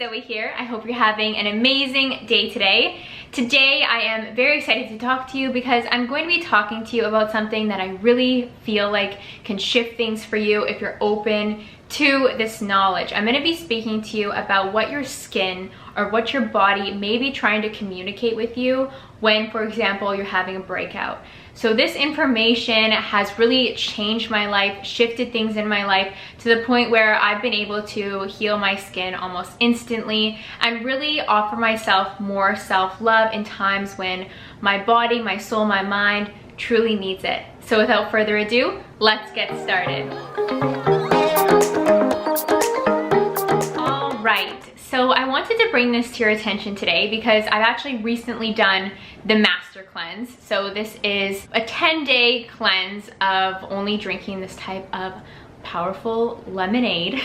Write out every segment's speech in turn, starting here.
Zoe here. I hope you're having an amazing day today. Today I am very excited to talk to you because I'm going to be talking to you about something that I really feel like can shift things for you if you're open to this knowledge. I'm going to be speaking to you about what your skin or what your body may be trying to communicate with you when, for example, you're having a breakout. So this information has really changed my life, shifted things in my life to the point where I've been able to heal my skin almost instantly and really offer myself more self-love in times when my body, my soul, my mind truly needs it. So without further ado, let's get started. All right. So I wanted to bring this to your attention today because I've actually recently done the master cleanse. So this is a 10-day cleanse of only drinking this type of powerful lemonade.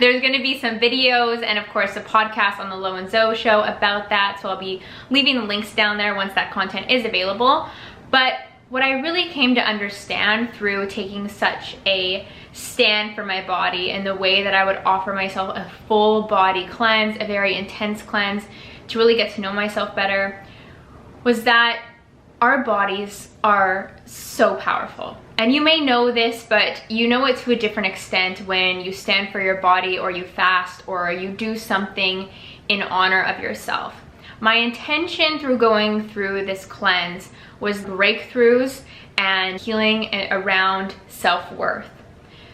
There's going to be some videos and of course a podcast on the Lo and Zoe show about that. So I'll be leaving the links down there once that content is available. But what I really came to understand through taking such a stand for my body in the way that I would offer myself a full body cleanse, a very intense cleanse to really get to know myself better, was that our bodies are so powerful. And you may know this, but you know it to a different extent when you stand for your body or you fast or you do something in honor of yourself. My intention through going through this cleanse was breakthroughs and healing around self-worth.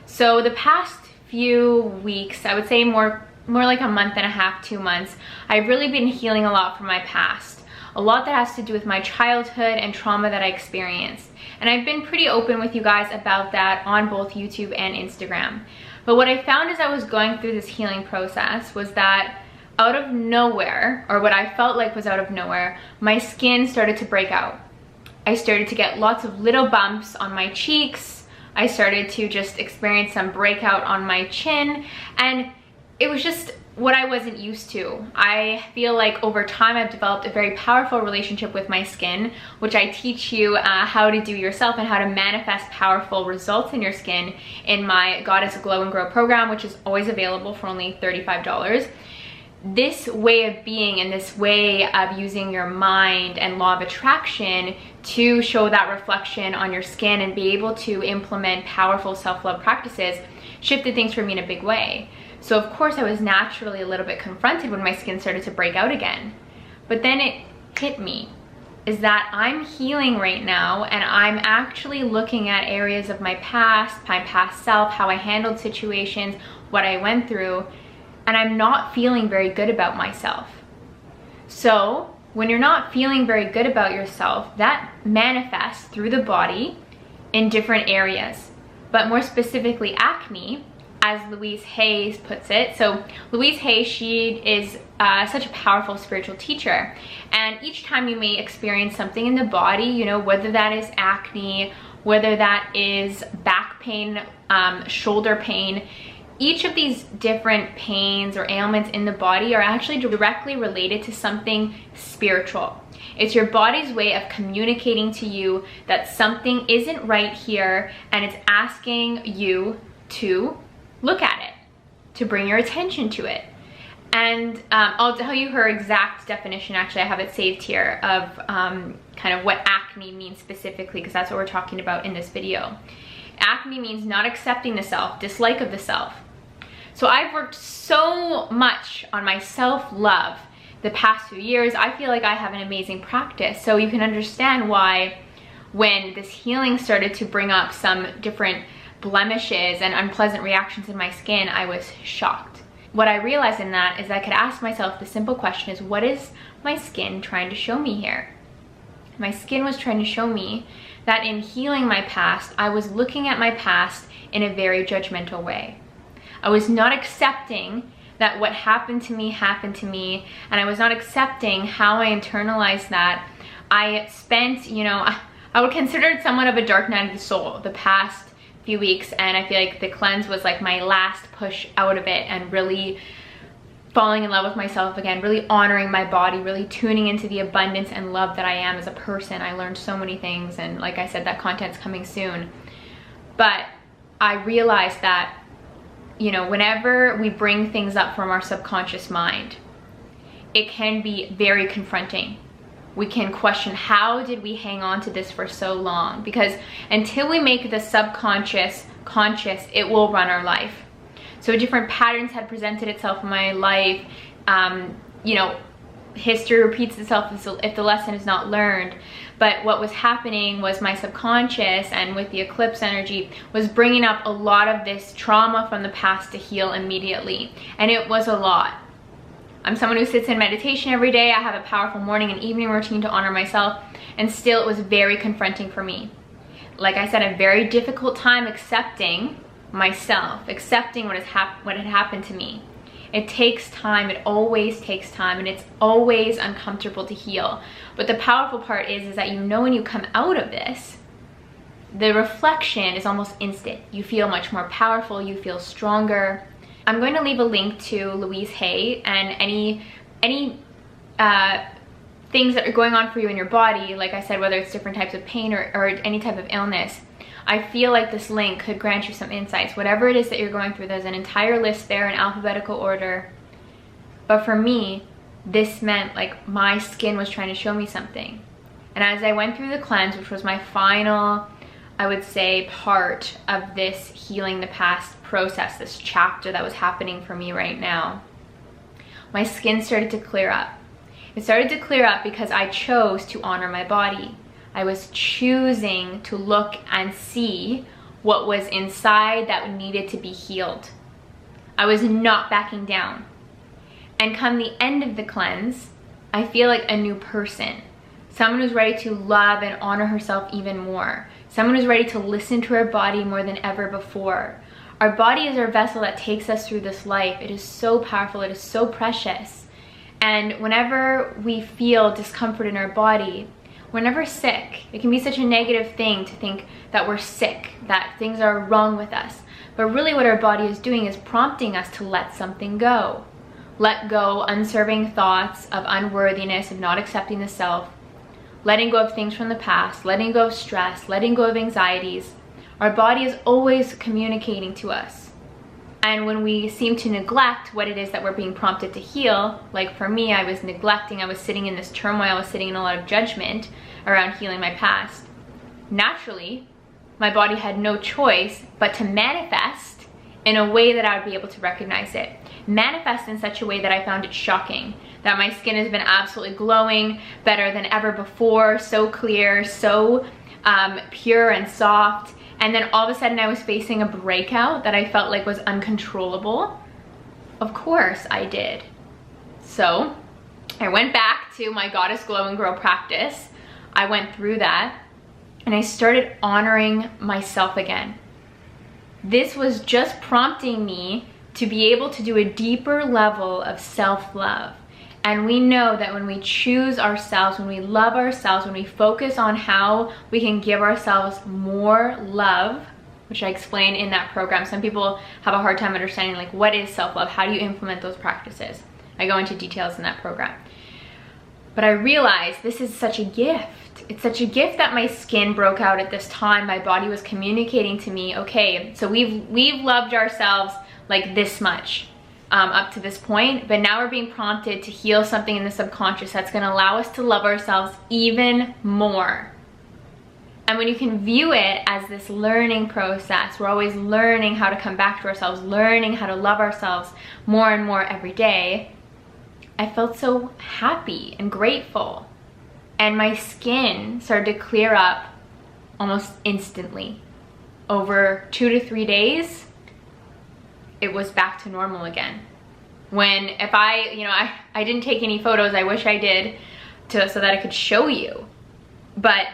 So the past few weeks, I would say more like a month and a half, 2 months, I've really been healing a lot from my past. A lot that has to do with my childhood and trauma that I experienced. And I've been pretty open with you guys about that on both YouTube and Instagram. But what I found as I was going through this healing process was that out of nowhere, or what I felt like was out of nowhere, my skin started to break out. I started to get lots of little bumps on my cheeks. I started to just experience some breakout on my chin, and it was just what I wasn't used to. I feel like over time I've developed a very powerful relationship with my skin, which I teach you how to do yourself and how to manifest powerful results in your skin in my Goddess Glow and Grow program, which is always available for only $35. This way of being and this way of using your mind and law of attraction to show that reflection on your skin and be able to implement powerful self-love practices shifted things for me in a big way. So of course I was naturally a little bit confronted when my skin started to break out again. But then it hit me, is that I'm healing right now and I'm actually looking at areas of my past self, how I handled situations, what I went through, and I'm not feeling very good about myself. So when you're not feeling very good about yourself, that manifests through the body in different areas, but more specifically acne, as Louise Hay puts it. So Louise Hay, she is such a powerful spiritual teacher. And each time you may experience something in the body, you know, whether that is acne, whether that is back pain, shoulder pain, each of these different pains or ailments in the body are actually directly related to something spiritual. It's your body's way of communicating to you that something isn't right here and it's asking you to look at it, to bring your attention to it. And I'll tell you her exact definition. Actually, I have it saved here of kind of what acne means specifically, because that's what we're talking about in this video. Acne means not accepting the self, dislike of the self. So I've worked so much on my self-love the past few years. I feel like I have an amazing practice. So you can understand why when this healing started to bring up some different blemishes and unpleasant reactions in my skin, I was shocked. What I realized in that is I could ask myself the simple question is, what is my skin trying to show me here? My skin was trying to show me that in healing my past, I was looking at my past in a very judgmental way. I was not accepting that what happened to me, and I was not accepting how I internalized that. I spent, you know, I would consider it somewhat of a dark night of the soul the past few weeks, and I feel like the cleanse was like my last push out of it and really falling in love with myself again, really honoring my body, really tuning into the abundance and love that I am as a person. I learned so many things, and like I said, that content's coming soon. But I realized that you know, whenever we bring things up from our subconscious mind, it can be very confronting. We can question, how did we hang on to this for so long? Because until we make the subconscious conscious, it will run our life. So different patterns had presented itself in my life. You know, history repeats itself if the lesson is not learned. But what was happening was my subconscious, and with the eclipse energy, was bringing up a lot of this trauma from the past to heal immediately. And it was a lot. I'm someone who sits in meditation every day. I have a powerful morning and evening routine to honor myself, and still it was very confronting for me. Like I said, a very difficult time accepting myself, accepting what had happened to me. It takes time, it always takes time, and it's always uncomfortable to heal. But the powerful part is that you know when you come out of this, the reflection is almost instant. You feel much more powerful, you feel stronger. I'm going to leave a link to Louise Hay and any things that are going on for you in your body. Like I said, whether it's different types of pain or any type of illness, I feel like this link could grant you some insights. Whatever it is that you're going through, there's an entire list there in alphabetical order. But for me, this meant like my skin was trying to show me something. And as I went through the cleanse, which was my final, I would say, part of this healing the past process, this chapter that was happening for me right now, my skin started to clear up. It started to clear up because I chose to honor my body. I was choosing to look and see what was inside that needed to be healed. I was not backing down. And come the end of the cleanse, I feel like a new person. Someone who's ready to love and honor herself even more. Someone who's ready to listen to her body more than ever before. Our body is our vessel that takes us through this life. It is so powerful, it is so precious. And whenever we feel discomfort in our body, we're never sick. It can be such a negative thing to think that we're sick, that things are wrong with us. But really what our body is doing is prompting us to let something go. Let go unserving thoughts of unworthiness, of not accepting the self, letting go of things from the past, letting go of stress, letting go of anxieties. Our body is always communicating to us. And when we seem to neglect what it is that we're being prompted to heal, like for me, I was neglecting, I was sitting in this turmoil, I was sitting in a lot of judgment around healing my past. Naturally, my body had no choice but to manifest in a way that I would be able to recognize it. Manifest in such a way that I found it shocking. That my skin has been absolutely glowing, better than ever before, so clear, so pure and soft. And then all of a sudden I was facing a breakout that I felt like was uncontrollable. Of course I did. So I went back to my Goddess Glow and Grow practice. I went through that and I started honoring myself again. This was just prompting me to be able to do a deeper level of self-love. And we know that when we choose ourselves, when we love ourselves, when we focus on how we can give ourselves more love, which I explain in that program. Some people have a hard time understanding, like, what is self-love? How do you implement those practices? I go into details in that program. But I realized this is such a gift. It's such a gift that my skin broke out at this time. My body was communicating to me, okay, so we've loved ourselves like this much. Up to this point, but now we're being prompted to heal something in the subconscious that's going to allow us to love ourselves even more. And when you can view it as this learning process, we're always learning how to come back to ourselves, learning how to love ourselves more and more every day. I felt so happy and grateful, and my skin started to clear up almost instantly. Over 2 to 3 days, it was back to normal again. When if I didn't take any photos, I wish I did, so that I could show you. But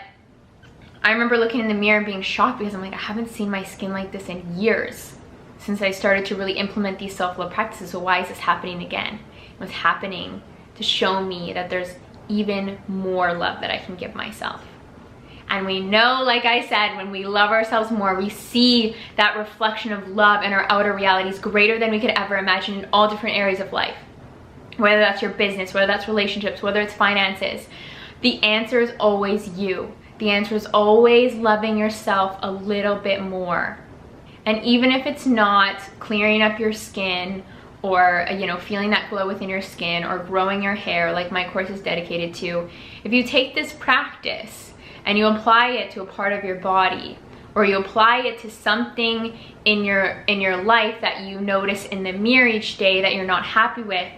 I remember looking in the mirror and being shocked because I'm like, I haven't seen my skin like this in years since I started to really implement these self-love practices. So why is this happening again? It was happening to show me that there's even more love that I can give myself. And we know, like I said, when we love ourselves more, we see that reflection of love in our outer realities greater than we could ever imagine in all different areas of life. Whether that's your business, whether that's relationships, whether it's finances. The answer is always you. The answer is always loving yourself a little bit more. And even if it's not clearing up your skin or, you know, feeling that glow within your skin or growing your hair like my course is dedicated to, if you take this practice and you apply it to a part of your body, or you apply it to something in your life that you notice in the mirror each day that you're not happy with,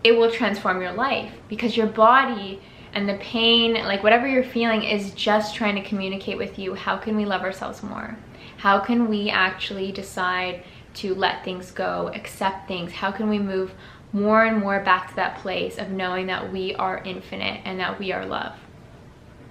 it will transform your life, because your body and the pain, like whatever you're feeling, is just trying to communicate with you. How can we love ourselves more? How can we actually decide to let things go, accept things? How can we move more and more back to that place of knowing that we are infinite and that we are love?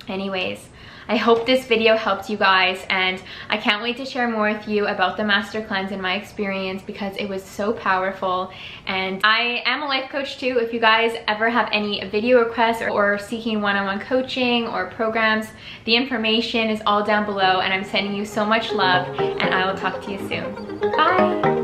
Anyways, I hope this video helped you guys, and I can't wait to share more with you about the Master Cleanse and my experience, because it was so powerful. And I am a life coach too. If you guys ever have any video requests or seeking one-on-one coaching or programs, the information is all down below, and I'm sending you so much love, and I will talk to you soon. Bye!